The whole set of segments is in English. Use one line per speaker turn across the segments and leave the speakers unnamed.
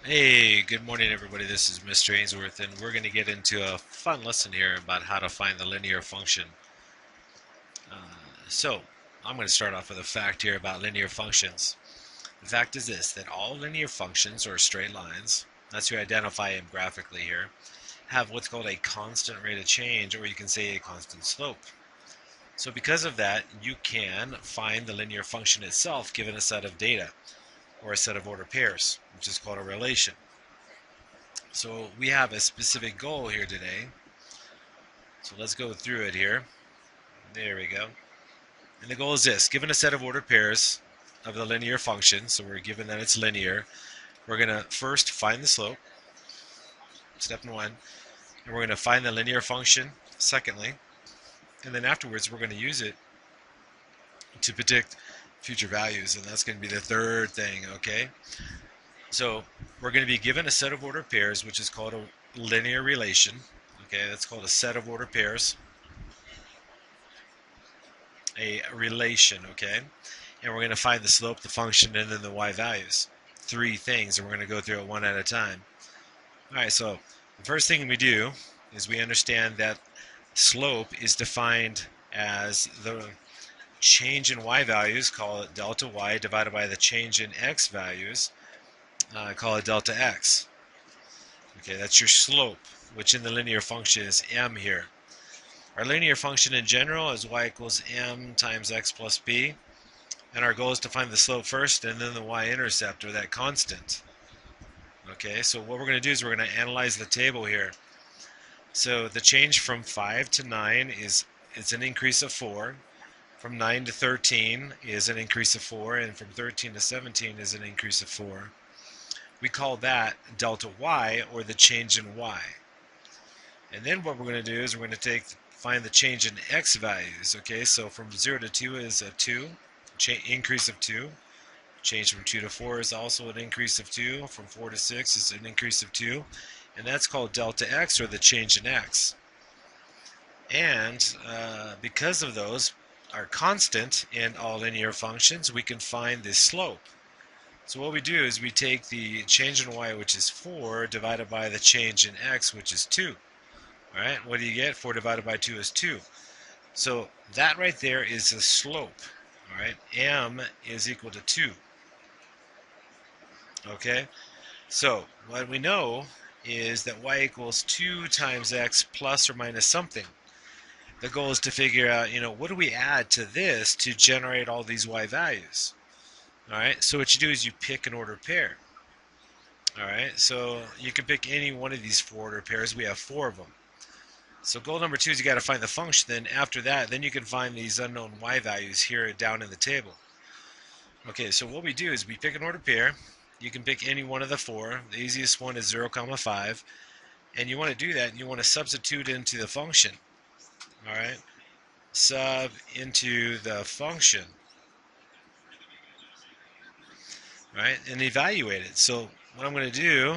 Hey, good morning, everybody. This is Mr. Ainsworth, and we're going to get into a fun lesson here about how to find the linear function. Uh, so, I'm going to start off with a fact here about linear functions. The fact is this, that all linear functions, or straight lines, that's how you identify them graphically here, have what's called a constant rate of change, or you can say a constant slope. So because of that, you can find the linear function itself given a set of data, or a set of ordered pairs, which is called a relation. So we have a specific goal here today. So let's go through it here. There we go. And the goal is this. Given a set of ordered pairs of the linear function, so we're given that it's linear, we're going to first find the slope, step one, and we're going to find the linear function, secondly, and then afterwards we're going to use it to predict future values, and that's going to be the third thing, okay? So we're going to be given a set of ordered pairs, which is called a linear relation. Okay, that's called a set of ordered pairs. A relation, okay? And we're going to find the slope, the function, and then the y values. Three things, and we're going to go through it one at a time. All right, so the first thing we do is we understand that slope is defined as the change in y values, call it delta y, divided by the change in x values, call it delta x. Okay, that's your slope, which in the linear function is m here. Our linear function in general is y equals m times x plus b. And our goal is to find the slope first and then the y-intercept, or that constant. Okay, so what we're going to do is we're going to analyze the table here. So the change from 5 to 9 is an increase of 4. From 9 to 13 is an increase of 4. And from 13 to 17 is an increase of 4. We call that delta y, or the change in y. And then what we're going to do is we're going to find the change in x values. Okay, so from 0 to 2 is a 2, increase of 2. Change from 2 to 4 is also an increase of 2. From 4 to 6 is an increase of 2. And that's called delta x, or the change in x. And because of those are constant in all linear functions, we can find the slope. So what we do is we take the change in y, which is 4, divided by the change in x, which is 2. All right, what do you get? 4 divided by 2 is 2. So that right there is the slope. All right, m is equal to 2. Okay, so what we know is that y equals 2 times x plus or minus something. The goal is to figure out, what do we add to this to generate all these y values? All right, so what you do is you pick an ordered pair. All right, so you can pick any one of these four ordered pairs. We have 4 of them. So goal number 2 is you got to find the function. Then after that, then you can find these unknown y values here down in the table. Okay, so what we do is we pick an ordered pair. You can pick any one of the 4. The easiest one is 0, 5. And you want to do that, and you want to substitute into the function. All right, sub into the function. All right, and evaluate it. So what I'm going to do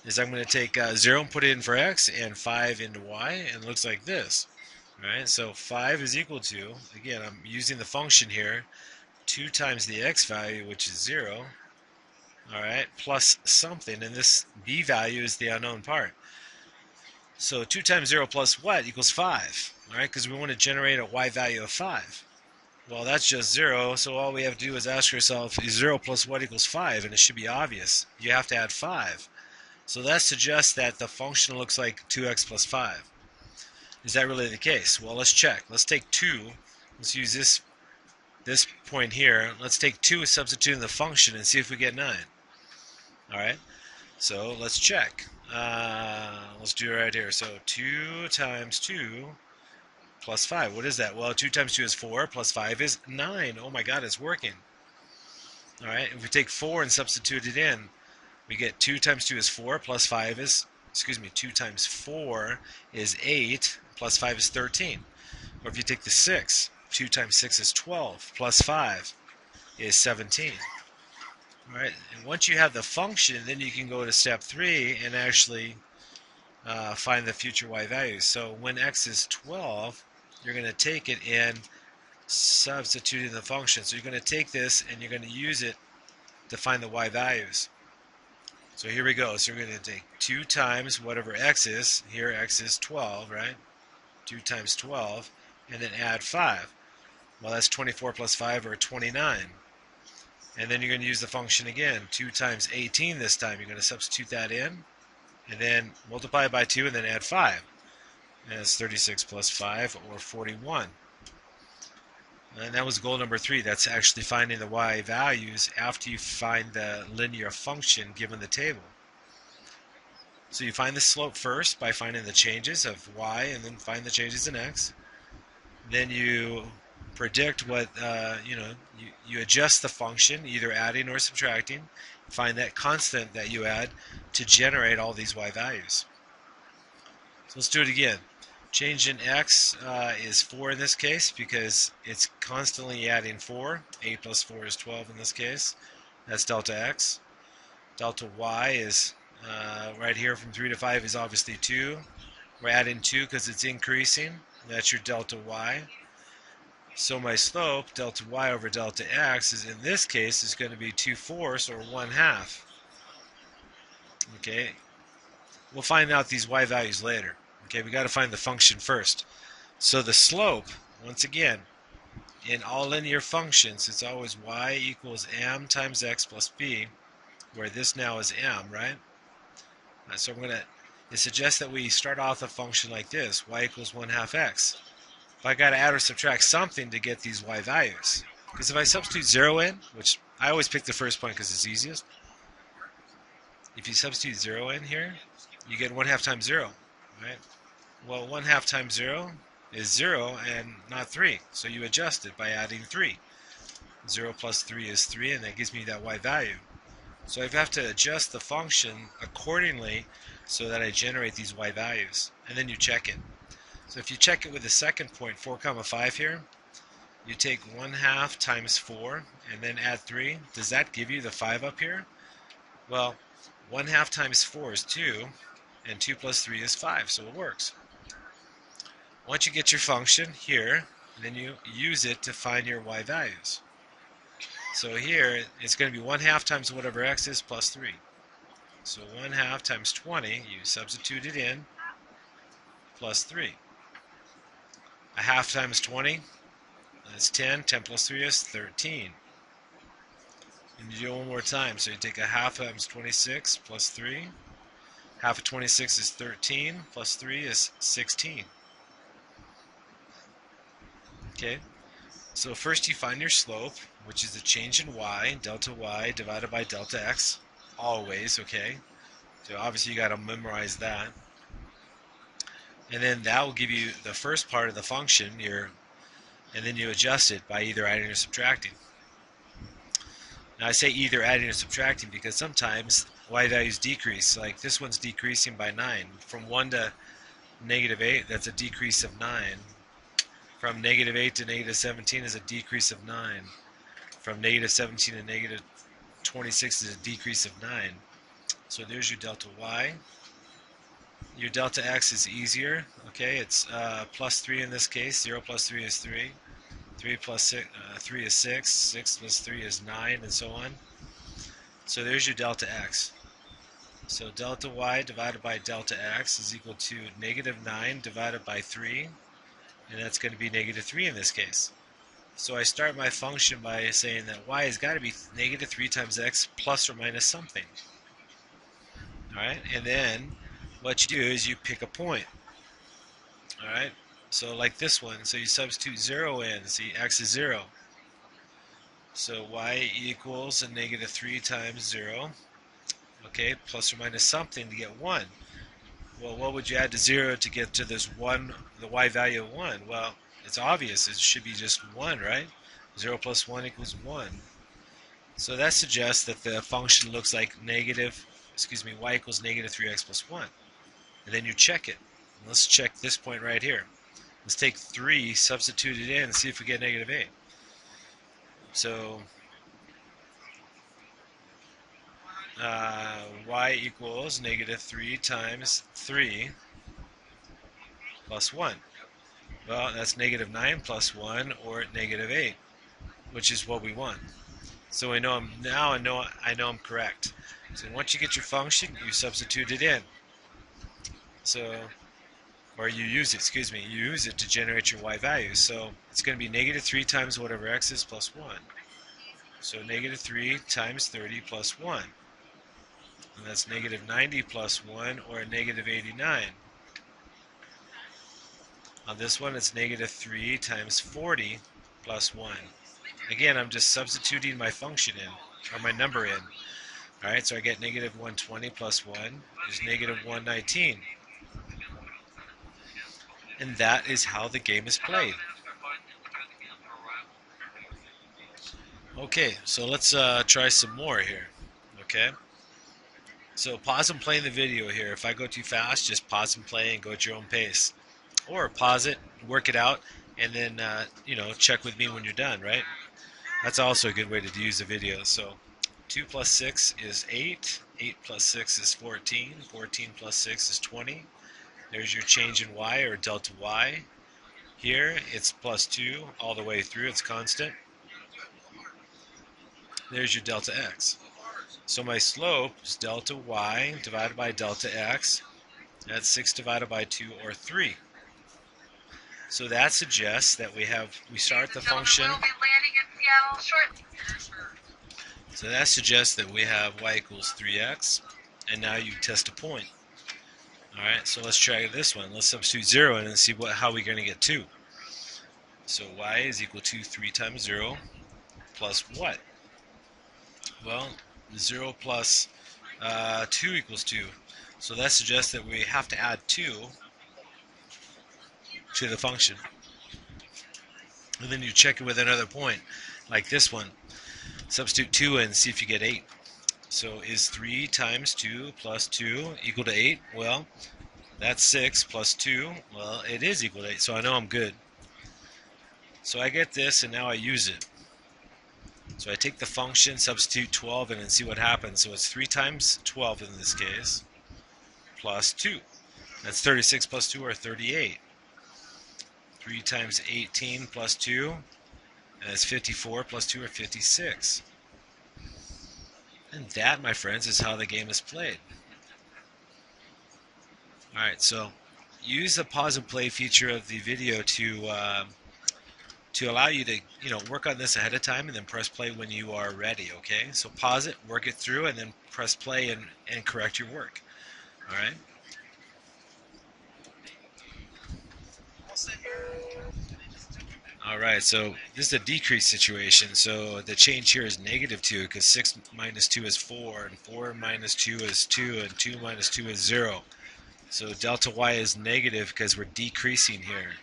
is I'm going to take 0 and put it in for x, and 5 into y, and it looks like this. All right, so 5 is equal to, again, I'm using the function here, 2 times the x value, which is 0, all right, plus something, and this b value is the unknown part. So 2 times 0 plus what equals 5, all right, because we want to generate a y value of 5. Well, that's just 0, so all we have to do is ask ourselves, is 0 plus what equals 5, and it should be obvious. You have to add 5. So that suggests that the function looks like 2x plus 5. Is that really the case? Well, let's check. Let's take 2. Let's use this point here. Let's take 2 and substitute in the function and see if we get 9. All right. So let's check. Let's do it right here. So 2 times 2 plus 5. What is that? Well, 2 times 2 is 4, plus 5 is 9. Oh my God, it's working. All right. If we take 4 and substitute it in, we get 2 times 2 is 4, plus 5 is, 2 times 4 is 8, plus 5 is 13. Or if you take the 6, 2 times 6 is 12, plus 5 is 17. All right, and once you have the function, then you can go to step 3 and actually find the future y values. So when x is 12, you're going to take it and substitute in the function. So you're going to take this and you're going to use it to find the y values. So here we go. So we're going to take 2 times whatever x is. Here x is 12, right? 2 times 12, and then add 5. Well, that's 24 plus 5, or 29. And then you're going to use the function again. 2 times 18 this time. You're going to substitute that in, and then multiply by 2, and then add 5. And it's 36 plus 5, or 41. And that was goal number 3. That's actually finding the y values after you find the linear function given the table. So you find the slope first by finding the changes of y, and then find the changes in x. Then you predict what, you adjust the function, either adding or subtracting. Find that constant that you add to generate all these y values. So let's do it again. Change in x is 4 in this case because it's constantly adding 4. 8 plus 4 is 12 in this case. That's delta x. Delta y is right here from 3 to 5 is obviously 2. We're adding 2 because it's increasing. That's your delta y. So my slope, delta y over delta x, is in this case is going to be 2/4, or 1/2. Okay, we'll find out these y values later. Okay, we got to find the function first. So the slope, once again, in all linear functions, it's always y equals m times x plus b, where this now is m, right? So it suggests that we start off a function like this, y equals 1/2 x. But I got to add or subtract something to get these y values. Because if I substitute 0 in, which I always pick the first point because it's easiest. If you substitute 0 in here, you get 1/2 times 0, right? Well, 1/2 times 0 is 0 and not 3. So you adjust it by adding 3. 0 plus 3 is 3, and that gives me that y value. So I have to adjust the function accordingly so that I generate these y values. And then you check it. So if you check it with the second point, 4 comma 5 here, you take 1/2 times 4 and then add 3. Does that give you the 5 up here? Well, 1/2 times 4 is 2, and 2 plus 3 is 5, so it works. Once you get your function here, then you use it to find your y values. So here, it's going to be 1/2 times whatever x is plus 3. So 1/2 times 20, you substitute it in, plus 3. 1/2 times 20, that's 10. 10 plus 3 is 13. And you do it one more time. So you take 1/2 times 26 plus 3. Half of 26 is 13, plus 3 is 16. Okay, so first you find your slope, which is the change in y, delta y divided by delta x, always, okay? So obviously you got to memorize that. And then that will give you the first part of the function, and then you adjust it by either adding or subtracting. Now I say either adding or subtracting because sometimes y values decrease. Like this one's decreasing by 9. From 1 to -8, that's a decrease of 9. From -8 to -17 is a decrease of 9. From -17 to -26 is a decrease of 9. So there's your delta y. Your delta x is easier. Okay, it's plus 3 in this case. 0 plus 3 is 3. 3 plus 3 is 6. 6 plus 3 is 9, and so on. So there's your delta x. So delta y divided by delta x is equal to -9 divided by 3. And that's going to be -3 in this case. So I start my function by saying that y has got to be -3 times x plus or minus something. Alright, and then what you do is you pick a point. Alright, so like this one, so you substitute 0 in, see x is 0. So y equals a -3 times 0. Okay, plus or minus something to get 1. Well, what would you add to 0 to get to this 1, the y value of 1? Well, it's obvious. It should be just 1, right? 0 plus 1 equals 1. So that suggests that the function looks like y equals -3x plus 1. And then you check it. And let's check this point right here. Let's take 3, substitute it in, and see if we get -8. So y equals -3 times 3 plus 1. Well, that's -9 plus 1, or -8, which is what we want. So I know I know I'm correct. So once you get your function, you substitute it in. So, or you use it, excuse me, you use it to generate your y values. So it's going to be negative 3 times whatever x is plus 1. So negative 3 times 30 plus 1. And that's negative 90 plus 1, or negative 89. On this one, it's negative 3 times 40 plus 1. Again, I'm just substituting my function in, or my number in. Alright, so I get negative 120 plus 1 is negative 119. And that is how the game is played. Okay, so let's try some more here. Okay, so pause and play the video here. If I go too fast, just pause and play and go at your own pace. Or pause it, work it out, and then check with me when you're done, right? That's also a good way to use a video. So 2 plus 6 is 8. 8 plus 6 is 14. 14 plus 6 is 20. There's your change in y, or delta y. Here it's plus 2 all the way through. It's constant. There's your delta x. So my slope is delta y divided by delta x. That's 6 divided by 2, or 3. So that suggests that we start the function. So that suggests that we have y equals 3x, and now you test a point. All right, so let's try this one. Let's substitute 0 in and see how we're going to get 2. So y is equal to 3 times 0 plus what? Well, 0 plus 2 equals 2. So that suggests that we have to add 2 to the function. And then you check it with another point, like this one. Substitute 2 in and see if you get 8. So is 3 times 2 plus 2 equal to 8? Well, that's 6 plus 2. Well, it is equal to 8, so I know I'm good. So I get this, and now I use it. So I take the function, substitute 12 in, and see what happens. So it's 3 times 12 in this case, plus 2. That's 36 plus 2, or 38. 3 times 18 plus 2, and that's 54 plus 2, or 56. And that, my friends, is how the game is played. Alright, so use the pause and play feature of the video to allow you to work on this ahead of time, and then press play when you are ready. Okay, so pause it, work it through, and then press play and correct your work. Alright. Alright, so this is a decrease situation. So the change here is negative 2, because 6 minus 2 is 4, and 4 minus 2 is 2, and 2 minus 2 is 0. So delta y is negative because we're decreasing here.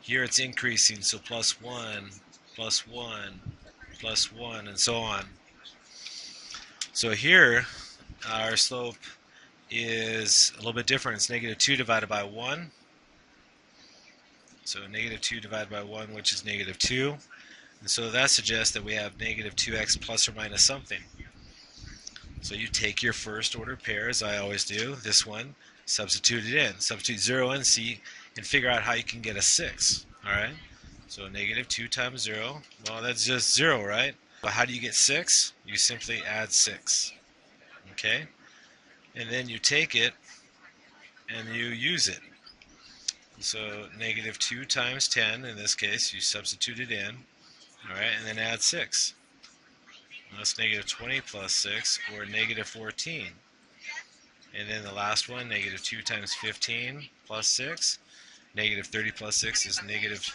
Here it's increasing, so plus 1, plus 1, plus 1, and so on. So here, our slope is a little bit different. It's negative 2 divided by 1. So negative 2 divided by 1, which is negative 2. And so that suggests that we have negative 2x plus or minus something. So you take your first order pair, as I always do, this one, substitute it in. Substitute 0 in, and figure out how you can get a 6. Alright? So negative 2 times 0, well, that's just 0, right? But how do you get 6? You simply add 6. Okay? And then you take it and you use it. So negative 2 times 10, in this case, you substitute it in. Alright, and then add 6. That's negative 20 plus 6, or negative 14. And then the last one, negative 2 times 15 plus 6. Negative 30 plus 6 is negative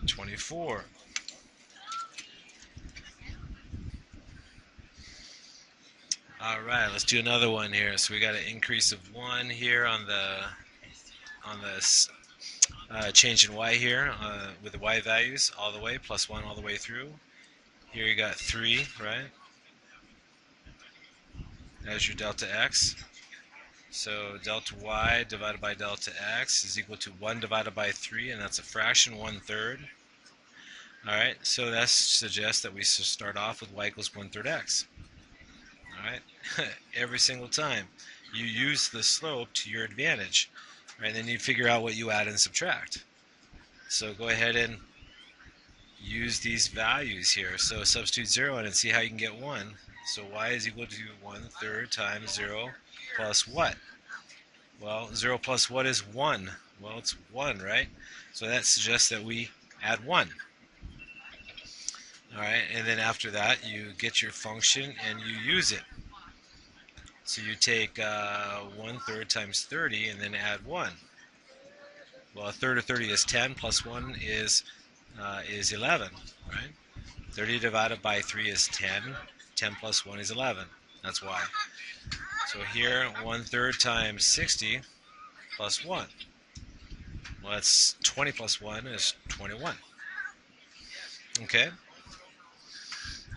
24. Alright, let's do another one here. So we got an increase of 1 here on this change in y here with the y values all the way, plus 1 all the way through. Here you got 3, right? There's your delta x. So delta y divided by delta x is equal to 1 divided by 3, and that's a fraction, 1/3. Alright, so that suggests that we should start off with y equals 1/3 x. Alright, every single time you use the slope to your advantage. Right, and then you figure out what you add and subtract. So go ahead and use these values here. So substitute 0 in and see how you can get 1. So y is equal to 1/3 times 0 plus what? Well, 0 plus what is 1? Well, it's 1, right? So that suggests that we add 1. All right, and then after that, you get your function and you use it. So you take 1/3 times 30 and then add 1. Well, a third of 30 is 10 plus 1 is 11, right? 30 divided by 3 is 10. 10 plus 1 is 11. That's why. So here, 1/3 times 60 plus 1. Well, that's 20 plus 1 is 21. Okay?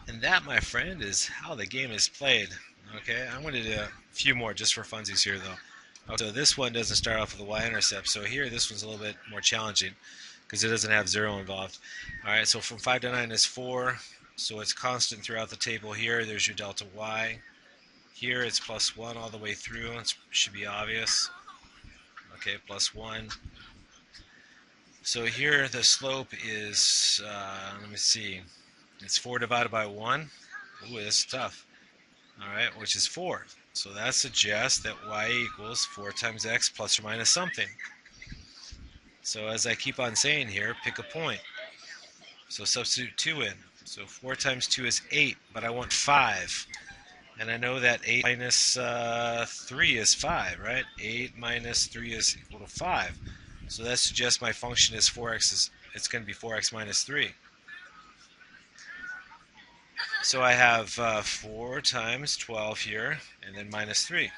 And that, my friend, is how the game is played. Okay? I'm going to do a few more just for funsies here, though. So this one doesn't start off with a y-intercept. So here, this one's a little bit more challenging because it doesn't have 0 involved. All right, so from 5 to 9 is 4. So it's constant throughout the table here. There's your delta y. Here it's plus 1 all the way through. It should be obvious. Okay, plus 1. So here the slope is, let me see, it's 4 divided by 1. Ooh, that's tough. All right, which is 4. So that suggests that y equals 4 times x plus or minus something. So as I keep on saying here, pick a point. So substitute 2 in. So 4 times 2 is 8, but I want 5. And I know that 8 minus 3 is 5, right? 8 minus 3 is equal to 5. So that suggests my function is 4x. It's going to be 4x minus 3. So I have 4 times 12 here, and then minus 3.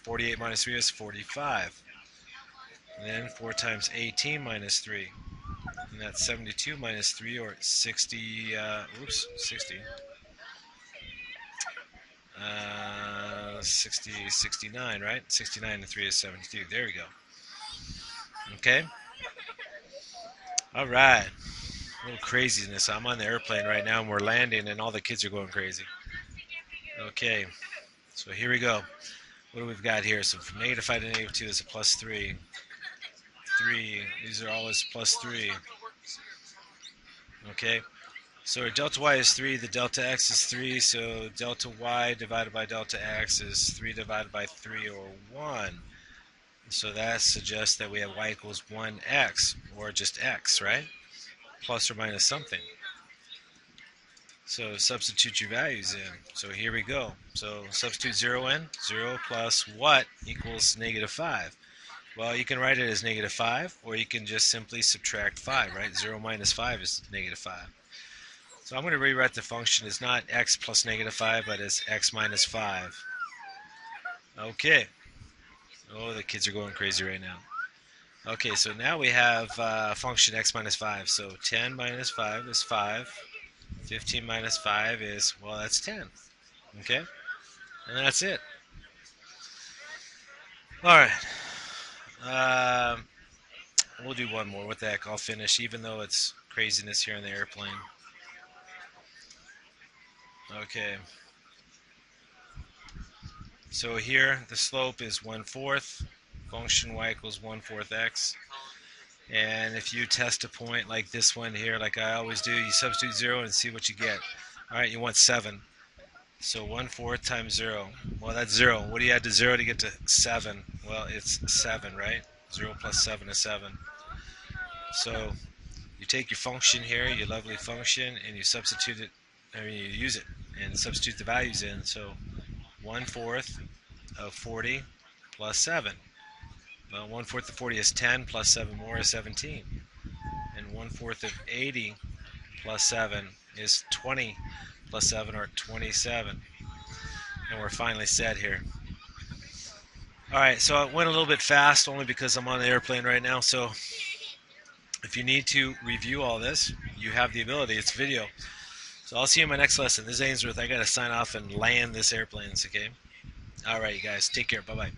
48 minus 3 is 45. And then 4 times 18 minus 3. And that's 72 minus 3, or 60, 60. 69, right? 69 and 3 is 72. There we go. Okay. All right. A little craziness. I'm on the airplane right now, and we're landing, and all the kids are going crazy. Okay. So here we go. What do we've got here? So from -5 to -2 is a plus 3. 3. These are always plus 3. Okay. So our delta y is 3, the delta x is 3, so delta y divided by delta x is 3 divided by 3, or 1. So that suggests that we have y equals 1x, or just x, right? Plus or minus something. So substitute your values in. So here we go. So substitute 0 in. 0 plus what equals -5? Well, you can write it as -5, or you can just simply subtract 5, right? 0 minus 5 is -5. So I'm going to rewrite the function as not x plus -5, but as x minus 5. Okay. Oh, the kids are going crazy right now. Okay, so now we have function x minus 5. So 10 minus 5 is 5. 15 minus 5 is, well, that's 10. Okay? And that's it. All right. We'll do one more. What the heck? I'll finish, even though it's craziness here in the airplane. Okay. So here the slope is 1/4. Function y equals 1/4 x. And if you test a point like this one here, like I always do, you substitute 0 and see what you get. All right, you want 7. So 1/4 times 0. Well, that's 0. What do you add to 0 to get to 7? Well, it's 7, right? 0 plus 7 is 7. So you take your function here, your lovely function, and you substitute it. You use it and substitute the values in. So 1/4 of 40 plus 7. Well, 1/4 of 40 is 10 plus 7 more is 17. And 1/4 of 80 plus 7 is 20 plus 7, or 27. And we're finally set here. All right, so it went a little bit fast only because I'm on the airplane right now. So if you need to review all this, you have the ability. It's video. So I'll see you in my next lesson. This is Ainsworth. I got to sign off and land this airplane, okay? All right, you guys. Take care. Bye-bye.